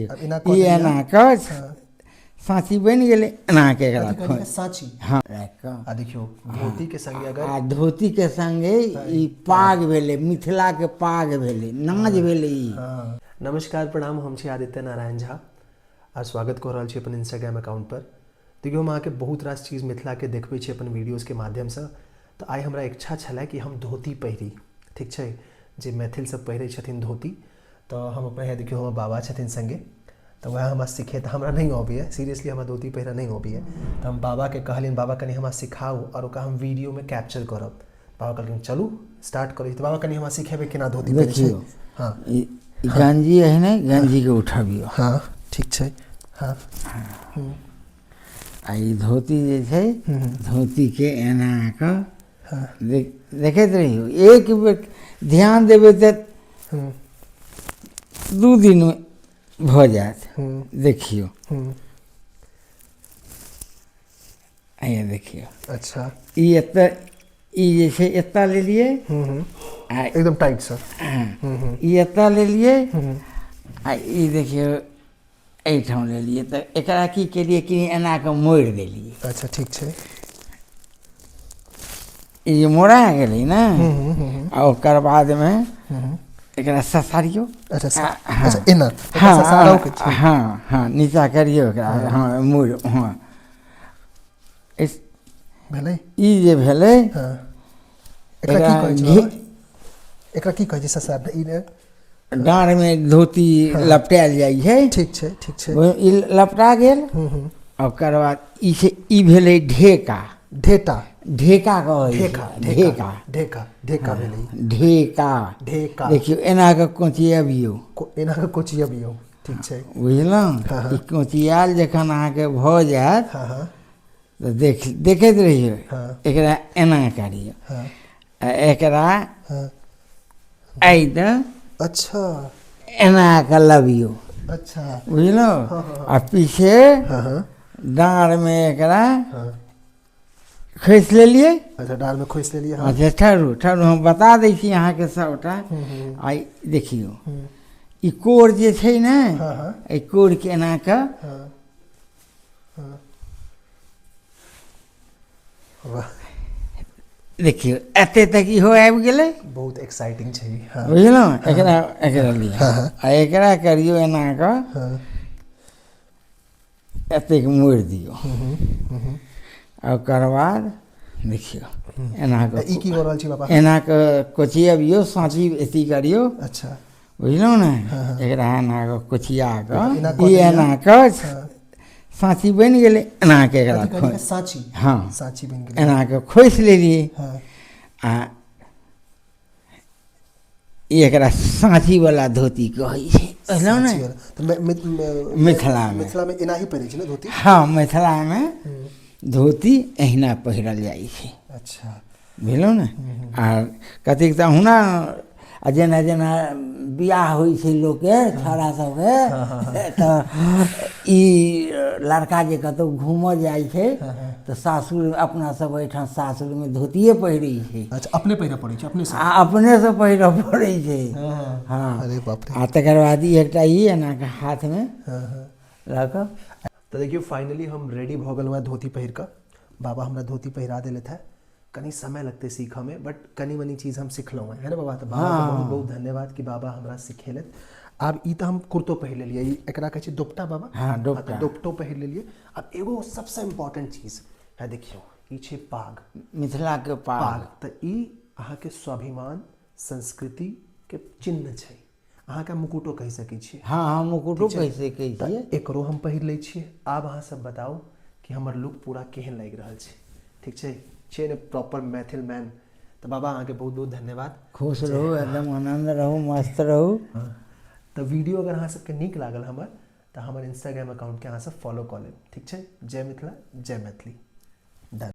अब इना ई एना के साँची बन गेलै एना के एकरा कथी साँची। हाँ राखि कऽ आ देखियो धोती के संगे अगर आ धोती के संगे ई पाग भेलै, मिथिला के पाग भेलै, नाज भेलै ई। हाँ। नमस्कार प्रणाम, हम छी आदित्य नारायण झा आ स्वागत कऽ रहल छी अपन इंस्टाग्राम अकाउंट पर। देखियो हम अहाँके बहुत रास चीज मिथिला के देखबै छी अपन वीडियोज के माध्यम से। तो आइ हमरा इच्छा छलै कि हम धोती पहिरी, ठीक छै, जे मैथिल सब पहिरै छथिन धोती। तो हम अपन देखियो हमर बाबा छथिन संगे, तो वह हमरा सिखे। तो हमरा नहीं अबैए, सीरियसली हमरा धोती पहिरा नहीं अबैए। तो हम बाबा के कहलिन बाबा कनी हमरा सिखाऊ और ओकरा हम वीडियो में कैप्चर करब। बाबा कहलखिन चलू स्टार्ट करी। तो बाबा कनी हमरा सिखेबै केना धोती पहिरै छै। हाँ ई गंजी है ने, गंजी के उठाबियो। हाँ ठीक छै। हाँ आ ई धोती जे छै, धोती के एना के देखैत रहियो। एक बेर ध्यान देबै तऽ 2 दिन में भऽ जायत। देखियो आइए देखियो। अच्छा ई एतऽ ई जे छै एतऽ लेलियै आ एकदम टाइट सर। ई एतऽ लेलियै आ ई देखियो एहिठाम लेलियै। तऽ एकरा की केलियै कि एना कऽ मोड़ि देलियै। अच्छा ठीक छै। ई जे मोड़ा गेलै ने आ ओकर बादमे एकरा ससारियो। अच्छा हाँ अच्छा एना हाँ ससारौ के छै। हाँ हाँ नीचा करियो एकरा। हाँ मोड़। हाँ भेलै ई जे भेलै हाँ। एकरा की कहै छै बाबा? एकरा की कहै छै ससार? ई डाँड़ में धोती लपटायल जाइ छै। ठीक छै ठीक छै। ई लपटा गेल। ओकर बाद ई छै, ई भेलै ढेका। ढेटा ढेका कहै छै। ढेका ढेका ढेका ढेका भेलै। ढेका ढेका देखियो एना कऽ कोचियबियौ। एना के कोचियबियौ, ठीक छै। बुझलहुँ। ई कोचियाल जखन अहाँके भऽ जायत हाँ हाँ तऽ देखैत रहियो। हाँ एकरा एना करियो हाँ आ एकरा हाँ। एहिदऽ अच्छा एना कऽ लबियौ। अच्छा बुझलहुँ। आ पीछे हाँ हाँ डाँड़ में एकरा हाँ। खोसि लेलियै। अच्छा डाल में खोसि लेलियै। हाँ अच्छा ठहरू ठहरू, हम बता दै छी अहाँके सबटा। आ देखियौ ई कोर जे छै ने, हाँ हाँ एहि कोरके एना कऽ हाँ हाँ। वाह देखियो एते तक इहो आबि गेलै। बहुत एक्साइटिंग छै। हाँ बुझलहुँ। एकरा एकरा लिए हाँ हाँ आ एकरा करियो एना कऽ हाँ। एतेक मोड़ि दियौ। आ ओकर बाद देखियो एना कऽ ई की कऽ रहल छी बाबा? एना कऽ कोचियबियौ, साँची अथी करियौ। अच्छा बुझलहुँ ने। हाँ हाँ एकरा एना कऽ कोचिया कऽ एना ई एना कऽ हाँ। साँची बनि गेलै। एना के एकरा कथी कहलियै? साँची। हाँ साँची बनि गेलै। एना कऽ खोसि लेलियै। हाँ आ ई एकरा साँचीवला धोती कहै छै। बुझलहुँ ने। साँची वाला। तो मिथिलामे मिथिला में एना ही पहिरै छै ने धोती? हाँ मिथिलामे धोती एहिना पहिरल जाइ छै। अच्छा बुझलहुँ ने। आ कतेक तऽ हुना आ जेना जेना बियाह होइ छै लोकके छौड़ा सबके, तऽ ई लड़का जे कतहु घूमऽ जाइ छै तऽ सासुर अपना सब एहिठाम सासुरमे धोतिए पहिरै छै। अच्छा अपने पहिरऽ पड़ै छै अपने से? आ अपने से पहिरऽ पड़ै छै। हाँ अरे बाप रे। आ तकर बाद ई एकटा ई एना कऽ हाथमे हाँ हाँ। लऽ कऽ। तो देखियो फाइनली हम रेडी भऽ गेलहुँ हैं धोती पहिर कऽ। बाबा हमरा धोती पहिरा देलथि है। कनी समय लगते सीखऽ में, बट कनी मनी चीज हम सिखलहुँ है ना बाबा? तो बाबा के बहुत बहुत धन्यवाद कि बाबा हमरा सिखेलथि। आब ई तो हम कुर्तो पहिर लेलियै। ई एकरा कहै छै दोपटा बाबा? हाँ दोपटा। दोपटो पहिर लेलियै। अब एगो सबसे इम्पोर्टेंट चीज है, देखियो ई छै पाग। मिथिलाके पाग। तऽ ई अहाँके स्वाभिमान संस्कृति के चिन्ह छै। अहाँके मुकुटो कहि सकै छियै। हाँ हाँ मुकुटो कहि सकै छियै। एकरो हम पहिर लै छियै। आब अहाँ सब बताउ कि हमर लुक पूरा केहन लागि रहल छै। ठीक छै ने प्रॉपर मैथिल मैन? तो बाबा अहाँके बहुत बहुत धन्यवाद। खुश रहू, एकदम आनंद रहू, मस्त रहू। तो वीडियो अगर अहाँ सबके नीक लागल हमर, तो हमर इंस्टाग्राम अकाउंट के अहाँ सब फॉलो कऽ लेब। ठीक छै। जय मिथिला, जय मैथिली।